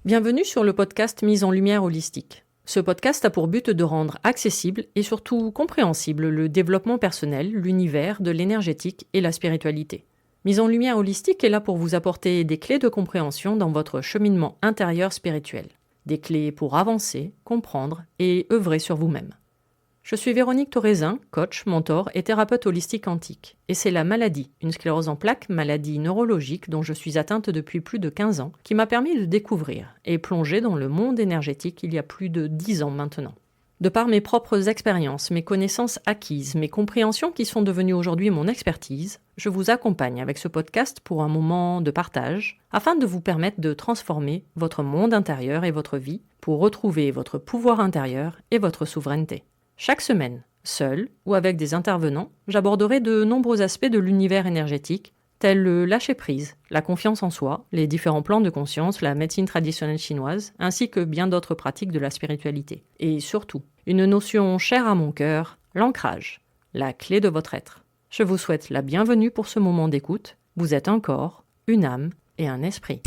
Bienvenue sur le podcast Mise en lumière holistique. Ce podcast a pour but de rendre accessible et surtout compréhensible le développement personnel, l'univers de l'énergétique et la spiritualité. Mise en lumière holistique est là pour vous apporter des clés de compréhension dans votre cheminement intérieur spirituel. Des clés pour avancer, comprendre et œuvrer sur vous-même. Je suis Véronique Thorezin, coach, mentor et thérapeute holistique quantique. Et c'est la maladie, une sclérose en plaques, maladie neurologique dont je suis atteinte depuis plus de 15 ans, qui m'a permis de découvrir et plonger dans le monde énergétique il y a plus de 10 ans maintenant. De par mes propres expériences, mes connaissances acquises, mes compréhensions qui sont devenues aujourd'hui mon expertise, je vous accompagne avec ce podcast pour un moment de partage, afin de vous permettre de transformer votre monde intérieur et votre vie pour retrouver votre pouvoir intérieur et votre souveraineté. Chaque semaine, seul ou avec des intervenants, j'aborderai de nombreux aspects de l'univers énergétique, tels le lâcher-prise, la confiance en soi, les différents plans de conscience, la médecine traditionnelle chinoise, ainsi que bien d'autres pratiques de la spiritualité. Et surtout, une notion chère à mon cœur, l'ancrage, la clé de votre être. Je vous souhaite la bienvenue pour ce moment d'écoute. Vous êtes un corps, une âme et un esprit.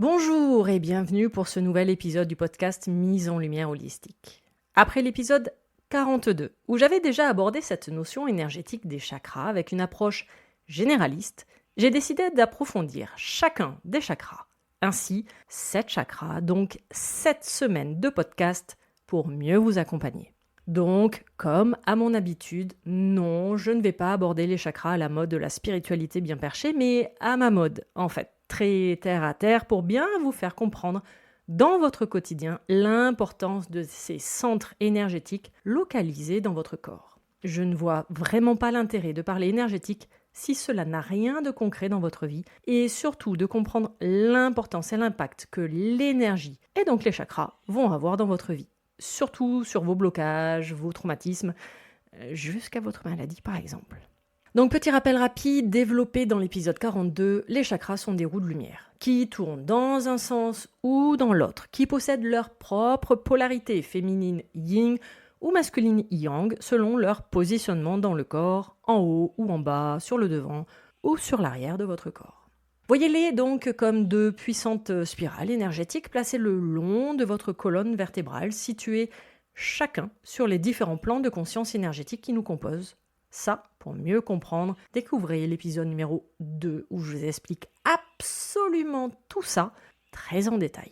Bonjour et bienvenue pour ce nouvel épisode du podcast Mise en lumière holistique. Après l'épisode 42, où j'avais déjà abordé cette notion énergétique des chakras avec une approche généraliste, j'ai décidé d'approfondir chacun des chakras. Ainsi, 7 chakras, donc 7 semaines de podcast pour mieux vous accompagner. Donc, comme à mon habitude, non, je ne vais pas aborder les chakras à la mode de la spiritualité bien perchée, mais à ma mode, en fait. Très terre à terre pour bien vous faire comprendre dans votre quotidien l'importance de ces centres énergétiques localisés dans votre corps. Je ne vois vraiment pas l'intérêt de parler énergétique si cela n'a rien de concret dans votre vie et surtout de comprendre l'importance et l'impact que l'énergie et donc les chakras vont avoir dans votre vie. Surtout sur vos blocages, vos traumatismes, jusqu'à votre maladie par exemple. Donc petit rappel rapide, développé dans l'épisode 42, les chakras sont des roues de lumière, qui tournent dans un sens ou dans l'autre, qui possèdent leur propre polarité féminine yin ou masculine yang, selon leur positionnement dans le corps, en haut ou en bas, sur le devant ou sur l'arrière de votre corps. Voyez-les donc comme de puissantes spirales énergétiques placées le long de votre colonne vertébrale, situées chacun sur les différents plans de conscience énergétique qui nous composent. Ça, pour mieux comprendre, découvrez l'épisode numéro 2 où je vous explique absolument tout ça très en détail.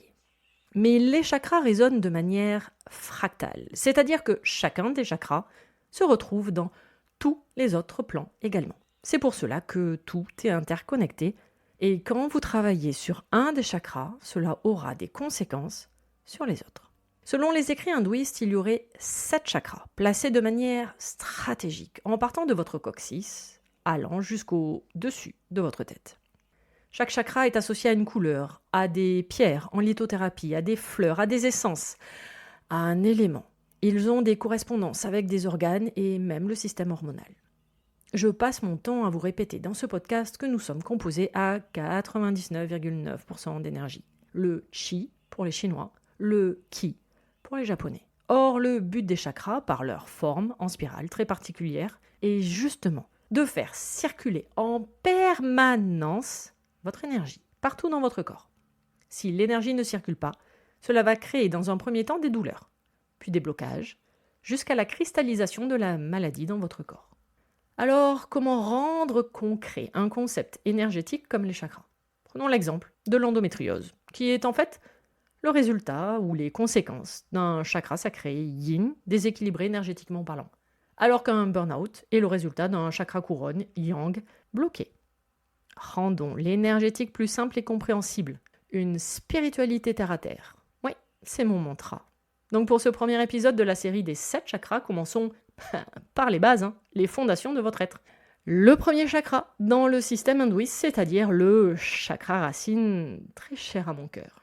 Mais les chakras résonnent de manière fractale, c'est-à-dire que chacun des chakras se retrouve dans tous les autres plans également. C'est pour cela que tout est interconnecté et quand vous travaillez sur un des chakras, cela aura des conséquences sur les autres. Selon les écrits hindouistes, il y aurait 7 chakras, placés de manière stratégique, en partant de votre coccyx, allant jusqu'au dessus de votre tête. Chaque chakra est associé à une couleur, à des pierres en lithothérapie, à des fleurs, à des essences, à un élément. Ils ont des correspondances avec des organes et même le système hormonal. Je passe mon temps à vous répéter dans ce podcast que nous sommes composés à 99,9% d'énergie. Le Qi pour les Chinois, le Qi pour les Japonais. Or, le but des chakras, par leur forme en spirale très particulière, est justement de faire circuler en permanence votre énergie, partout dans votre corps. Si l'énergie ne circule pas, cela va créer dans un premier temps des douleurs, puis des blocages, jusqu'à la cristallisation de la maladie dans votre corps. Alors, comment rendre concret un concept énergétique comme les chakras ? Prenons l'exemple de l'endométriose, qui est en fait le résultat ou les conséquences d'un chakra sacré yin déséquilibré énergétiquement parlant, alors qu'un burn-out est le résultat d'un chakra couronne yang bloqué. Rendons l'énergétique plus simple et compréhensible. Une spiritualité terre à terre. Oui, c'est mon mantra. Donc pour ce premier épisode de la série des 7 chakras, commençons par les bases, les fondations de votre être. Le premier chakra dans le système hindouiste, c'est-à-dire le chakra racine très cher à mon cœur.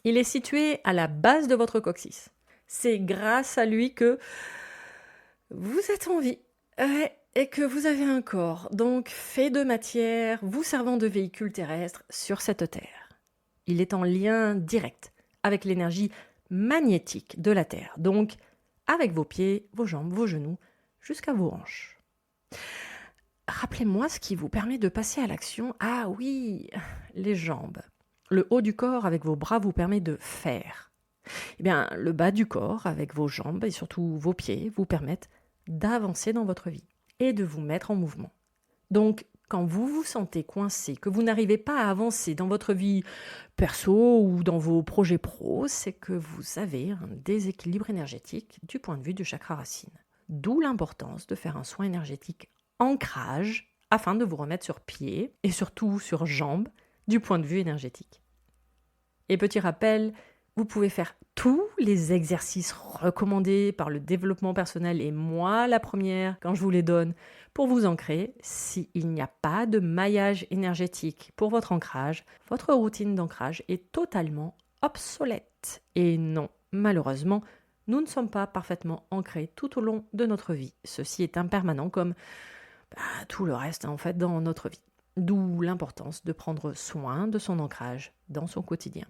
Il est situé à la base de votre coccyx. C'est grâce à lui que vous êtes en vie et que vous avez un corps, donc fait de matière, vous servant de véhicule terrestre sur cette terre. Il est en lien direct avec l'énergie magnétique de la Terre, donc avec vos pieds, vos jambes, vos genoux, jusqu'à vos hanches. Rappelez-moi ce qui vous permet de passer à l'action. Ah oui, les jambes. Le haut du corps avec vos bras vous permet de faire. Eh bien, le bas du corps avec vos jambes et surtout vos pieds vous permettent d'avancer dans votre vie et de vous mettre en mouvement. Donc, quand vous vous sentez coincé, que vous n'arrivez pas à avancer dans votre vie perso ou dans vos projets pro, c'est que vous avez un déséquilibre énergétique du point de vue du chakra racine. D'où l'importance de faire un soin énergétique ancrage afin de vous remettre sur pied et surtout sur jambes du point de vue énergétique. Et petit rappel, vous pouvez faire tous les exercices recommandés par le développement personnel et moi la première quand je vous les donne pour vous ancrer. S'il n'y a pas de maillage énergétique pour votre ancrage, votre routine d'ancrage est totalement obsolète. Et non, malheureusement, nous ne sommes pas parfaitement ancrés tout au long de notre vie. Ceci est impermanent comme tout le reste en fait dans notre vie. D'où l'importance de prendre soin de son ancrage dans son quotidien.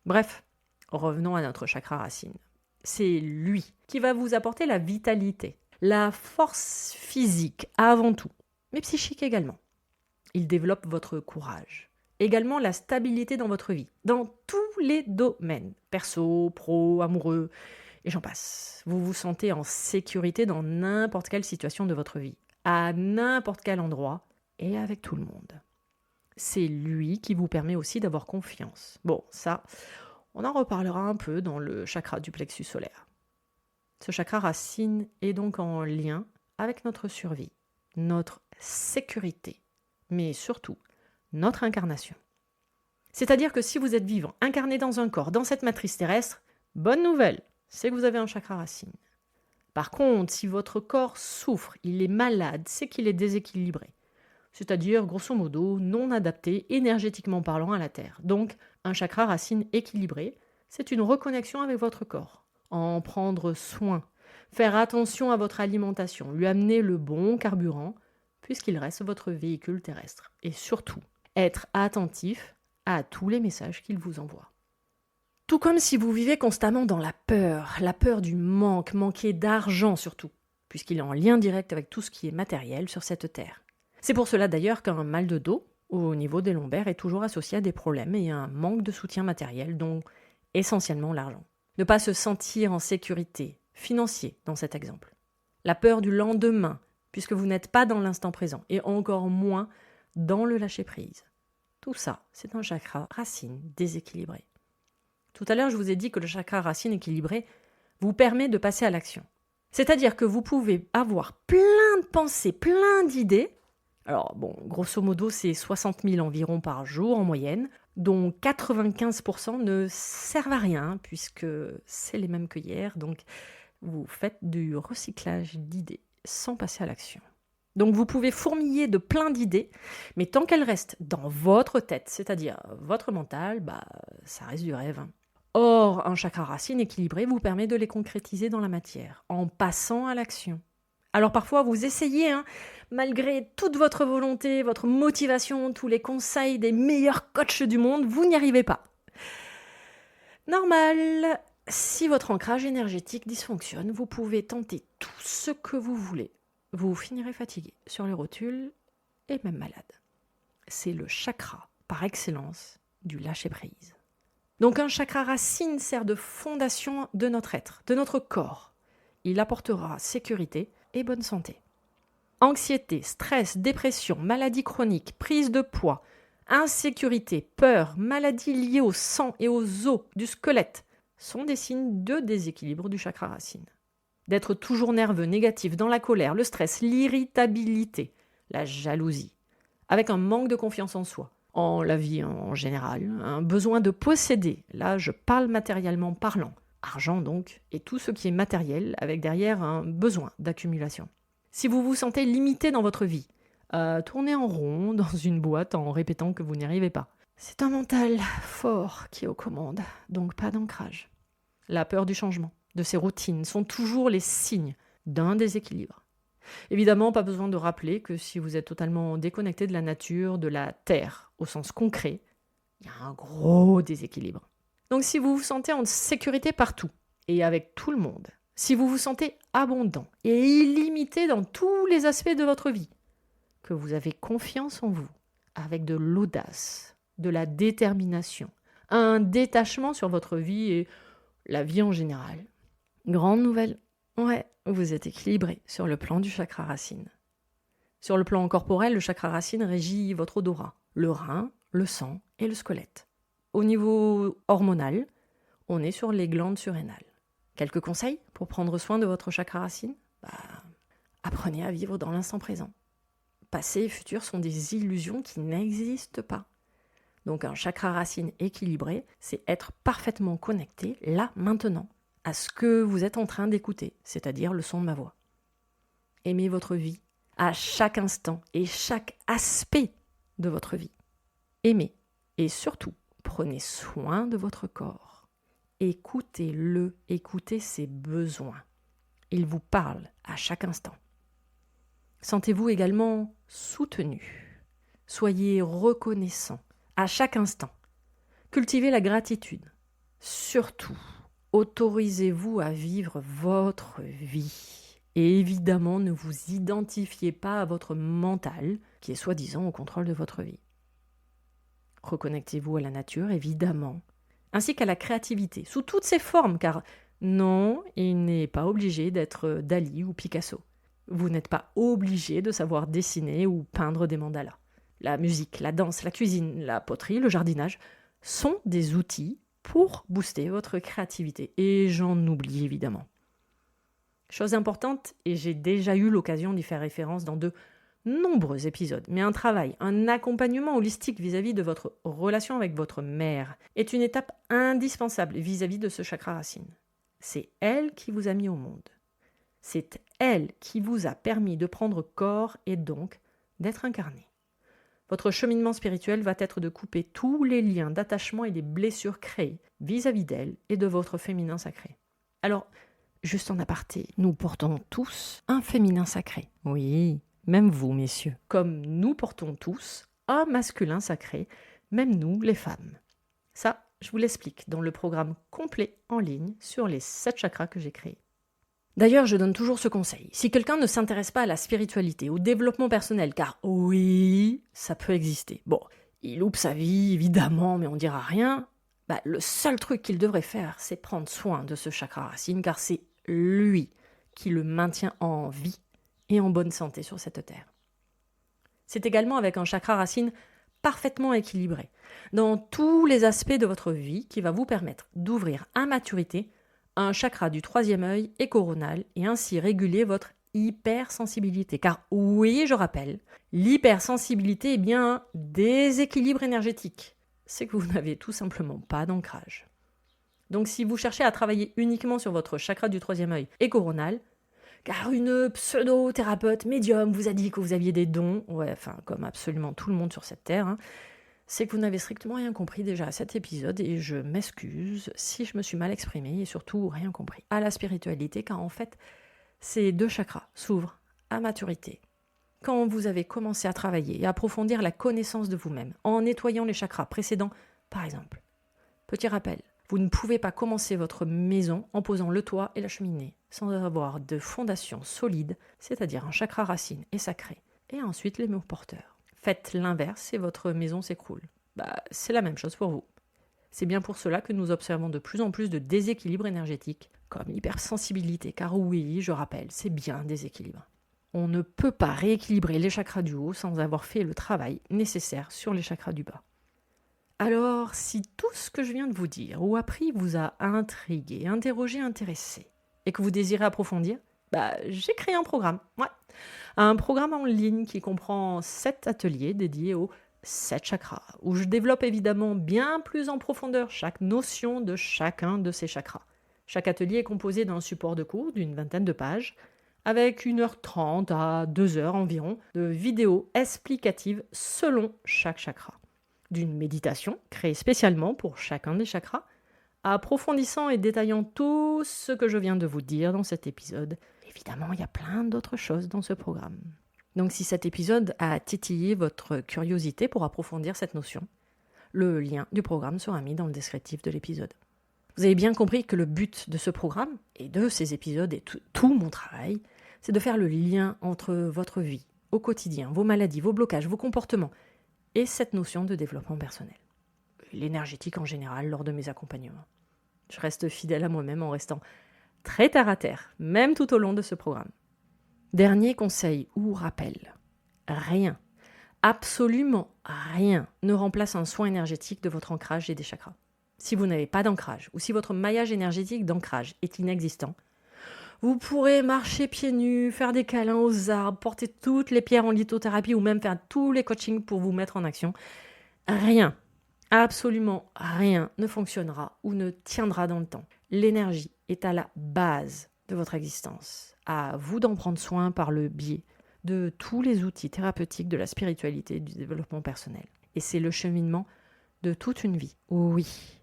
Bref, revenons à notre chakra racine. C'est lui qui va vous apporter la vitalité, la force physique avant tout, mais psychique également. Il développe votre courage, également la stabilité dans votre vie, dans tous les domaines, perso, pro, amoureux, et j'en passe. Vous vous sentez en sécurité dans n'importe quelle situation de votre vie, à n'importe quel endroit et avec tout le monde. C'est lui qui vous permet aussi d'avoir confiance. Bon, ça, on en reparlera un peu dans le chakra du plexus solaire. Ce chakra racine est donc en lien avec notre survie, notre sécurité, mais surtout notre incarnation. C'est-à-dire que si vous êtes vivant, incarné dans un corps, dans cette matrice terrestre, bonne nouvelle, c'est que vous avez un chakra racine. Par contre, si votre corps souffre, il est malade, c'est qu'il est déséquilibré. C'est-à-dire, grosso modo, non adapté énergétiquement parlant à la Terre. Donc, un chakra racine équilibré, c'est une reconnexion avec votre corps. En prendre soin, faire attention à votre alimentation, lui amener le bon carburant, puisqu'il reste votre véhicule terrestre. Et surtout, être attentif à tous les messages qu'il vous envoie. Tout comme si vous vivez constamment dans la peur du manque, manquer d'argent surtout, puisqu'il est en lien direct avec tout ce qui est matériel sur cette terre. C'est pour cela d'ailleurs qu'un mal de dos, au niveau des lombaires, est toujours associé à des problèmes et à un manque de soutien matériel, dont essentiellement l'argent. Ne pas se sentir en sécurité, financier dans cet exemple. La peur du lendemain, puisque vous n'êtes pas dans l'instant présent, et encore moins dans le lâcher-prise. Tout ça, c'est un chakra racine déséquilibré. Tout à l'heure, je vous ai dit que le chakra racine équilibré vous permet de passer à l'action. C'est-à-dire que vous pouvez avoir plein de pensées, plein d'idées. Alors, bon, grosso modo, c'est 60 000 environ par jour en moyenne, dont 95% ne servent à rien, puisque c'est les mêmes que hier. Donc, vous faites du recyclage d'idées sans passer à l'action. Donc, vous pouvez fourmiller de plein d'idées, mais tant qu'elles restent dans votre tête, c'est-à-dire votre mental, ça reste du rêve. Or, un chakra racine équilibré vous permet de les concrétiser dans la matière, en passant à l'action. Alors parfois, vous essayez, malgré toute votre volonté, votre motivation, tous les conseils des meilleurs coachs du monde, vous n'y arrivez pas. Normal, si votre ancrage énergétique dysfonctionne, vous pouvez tenter tout ce que vous voulez. Vous finirez fatigué, sur les rotules et même malade. C'est le chakra, par excellence, du lâcher-prise. Donc un chakra racine sert de fondation de notre être, de notre corps. Il apportera sécurité et bonne santé. Anxiété, stress, dépression, maladie chronique, prise de poids, insécurité, peur, maladies liées au sang et aux os du squelette sont des signes de déséquilibre du chakra racine. D'être toujours nerveux, négatif, dans la colère, le stress, l'irritabilité, la jalousie, avec un manque de confiance en soi, en la vie en général, un besoin de posséder, là je parle matériellement parlant, argent donc, et tout ce qui est matériel, avec derrière un besoin d'accumulation. Si vous vous sentez limité dans votre vie, tournez en rond dans une boîte en répétant que vous n'y arrivez pas. C'est un mental fort qui est aux commandes, donc pas d'ancrage. La peur du changement, de ses routines, sont toujours les signes d'un déséquilibre. Évidemment, pas besoin de rappeler que si vous êtes totalement déconnecté de la nature, de la terre, au sens concret, il y a un gros déséquilibre. Donc si vous vous sentez en sécurité partout et avec tout le monde, si vous vous sentez abondant et illimité dans tous les aspects de votre vie, que vous avez confiance en vous, avec de l'audace, de la détermination, un détachement sur votre vie et la vie en général. Grande nouvelle, ouais, vous êtes équilibré sur le plan du chakra racine. Sur le plan corporel, le chakra racine régit votre odorat, le rein, le sang et le squelette. Au niveau hormonal, on est sur les glandes surrénales. Quelques conseils pour prendre soin de votre chakra racine ? Apprenez à vivre dans l'instant présent. Passé et futur sont des illusions qui n'existent pas. Donc un chakra racine équilibré, c'est être parfaitement connecté, là, maintenant, à ce que vous êtes en train d'écouter, c'est-à-dire le son de ma voix. Aimez votre vie à chaque instant et chaque aspect de votre vie. Aimez et surtout, prenez soin de votre corps. Écoutez-le, écoutez ses besoins. Il vous parle à chaque instant. Sentez-vous également soutenu. Soyez reconnaissant à chaque instant. Cultivez la gratitude. Surtout, autorisez-vous à vivre votre vie. Et évidemment, ne vous identifiez pas à votre mental, qui est soi-disant au contrôle de votre vie. Reconnectez-vous à la nature, évidemment, ainsi qu'à la créativité, sous toutes ses formes, car non, il n'est pas obligé d'être Dali ou Picasso. Vous n'êtes pas obligé de savoir dessiner ou peindre des mandalas. La musique, la danse, la cuisine, la poterie, le jardinage sont des outils pour booster votre créativité. Et j'en oublie évidemment. Chose importante, et j'ai déjà eu l'occasion d'y faire référence dans de nombreux épisodes, mais un travail, un accompagnement holistique vis-à-vis de votre relation avec votre mère est une étape indispensable vis-à-vis de ce chakra racine. C'est elle qui vous a mis au monde. C'est elle qui vous a permis de prendre corps et donc d'être incarné. Votre cheminement spirituel va être de couper tous les liens d'attachement et les blessures créées vis-à-vis d'elle et de votre féminin sacré. Alors, juste en aparté, nous portons tous un féminin sacré. Oui, même vous, messieurs. Comme nous portons tous un masculin sacré, même nous, les femmes. Ça, je vous l'explique dans le programme complet en ligne sur les 7 chakras que j'ai créés. D'ailleurs, je donne toujours ce conseil. Si quelqu'un ne s'intéresse pas à la spiritualité, au développement personnel, car oui, ça peut exister. Bon, il loupe sa vie, évidemment, mais on dira rien. Le seul truc qu'il devrait faire, c'est prendre soin de ce chakra racine, car c'est lui qui le maintient en vie et en bonne santé sur cette terre. C'est également avec un chakra racine parfaitement équilibré dans tous les aspects de votre vie qui va vous permettre d'ouvrir à maturité un chakra du 3e œil et coronal et ainsi réguler votre hypersensibilité. Car oui, je rappelle, l'hypersensibilité est bien un déséquilibre énergétique. C'est que vous n'avez tout simplement pas d'ancrage. Donc si vous cherchez à travailler uniquement sur votre chakra du 3e œil et coronal, car une pseudo-thérapeute médium vous a dit que vous aviez des dons, comme absolument tout le monde sur cette terre, c'est que vous n'avez strictement rien compris déjà à cet épisode et je m'excuse si je me suis mal exprimée et surtout rien compris à la spiritualité, car en fait, ces 2 chakras s'ouvrent à maturité. Quand vous avez commencé à travailler et à approfondir la connaissance de vous-même en nettoyant les chakras précédents, par exemple. Petit rappel, vous ne pouvez pas commencer votre maison en posant le toit et la cheminée sans avoir de fondation solide, c'est-à-dire un chakra racine et sacré, et ensuite les murs porteurs. Faites l'inverse et votre maison s'écroule. C'est la même chose pour vous. C'est bien pour cela que nous observons de plus en plus de déséquilibres énergétiques, comme l'hypersensibilité, car oui, je rappelle, c'est bien un déséquilibre. On ne peut pas rééquilibrer les chakras du haut sans avoir fait le travail nécessaire sur les chakras du bas. Alors, si tout ce que je viens de vous dire ou appris vous a intrigué, interrogé, intéressé, et que vous désirez approfondir, j'ai créé un programme. Un programme en ligne qui comprend 7 ateliers dédiés aux 7 chakras, où je développe évidemment bien plus en profondeur chaque notion de chacun de ces chakras. Chaque atelier est composé d'un support de cours d'une 20aine de pages, avec 1h30 à 2h environ de vidéos explicatives selon chaque chakra. D'une méditation créée spécialement pour chacun des chakras, approfondissant et détaillant tout ce que je viens de vous dire dans cet épisode. Évidemment, il y a plein d'autres choses dans ce programme. Donc si cet épisode a titillé votre curiosité pour approfondir cette notion, le lien du programme sera mis dans le descriptif de l'épisode. Vous avez bien compris que le but de ce programme, et de ces épisodes et tout mon travail, c'est de faire le lien entre votre vie au quotidien, vos maladies, vos blocages, vos comportements, et cette notion de développement personnel. L'énergétique en général lors de mes accompagnements. Je reste fidèle à moi-même en restant très terre à terre, même tout au long de ce programme. Dernier conseil ou rappel, rien, absolument rien ne remplace un soin énergétique de votre ancrage et des chakras. Si vous n'avez pas d'ancrage ou si votre maillage énergétique d'ancrage est inexistant, vous pourrez marcher pieds nus, faire des câlins aux arbres, porter toutes les pierres en lithothérapie ou même faire tous les coachings pour vous mettre en action. Rien, absolument rien ne fonctionnera ou ne tiendra dans le temps. L'énergie est à la base de votre existence. À vous d'en prendre soin par le biais de tous les outils thérapeutiques de la spiritualité et du développement personnel. Et c'est le cheminement de toute une vie. Oui,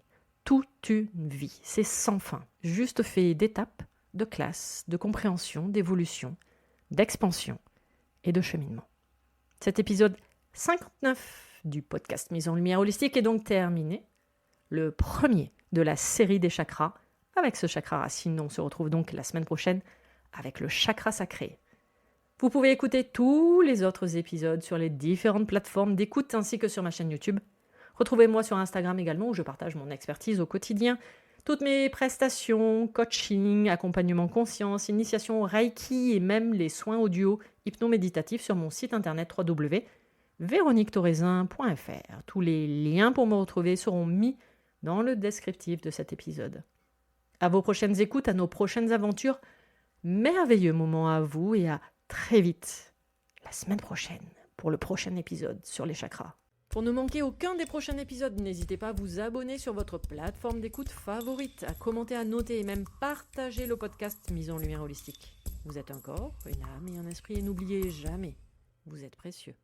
toute une vie. C'est sans fin. Juste fait d'étapes, de classes, de compréhension, d'évolution, d'expansion et de cheminement. Cet épisode 59 du podcast Mise en Lumière Holistique est donc terminé. Le premier de la série des chakras. Avec ce chakra racine, on se retrouve donc la semaine prochaine avec le chakra sacré. Vous pouvez écouter tous les autres épisodes sur les différentes plateformes d'écoute ainsi que sur ma chaîne YouTube. Retrouvez-moi sur Instagram également où je partage mon expertise au quotidien, toutes mes prestations, coaching, accompagnement conscience, initiation Reiki et même les soins audio hypnoméditatifs sur mon site internet www.veroniquetoraisin.fr. Tous les liens pour me retrouver seront mis dans le descriptif de cet épisode. À vos prochaines écoutes, à nos prochaines aventures, merveilleux moment à vous et à très vite, la semaine prochaine, pour le prochain épisode sur les chakras. Pour ne manquer aucun des prochains épisodes, n'hésitez pas à vous abonner sur votre plateforme d'écoute favorite, à commenter, à noter et même partager le podcast Mise en Lumière Holistique. Vous êtes un corps, une âme et un esprit et n'oubliez jamais, vous êtes précieux.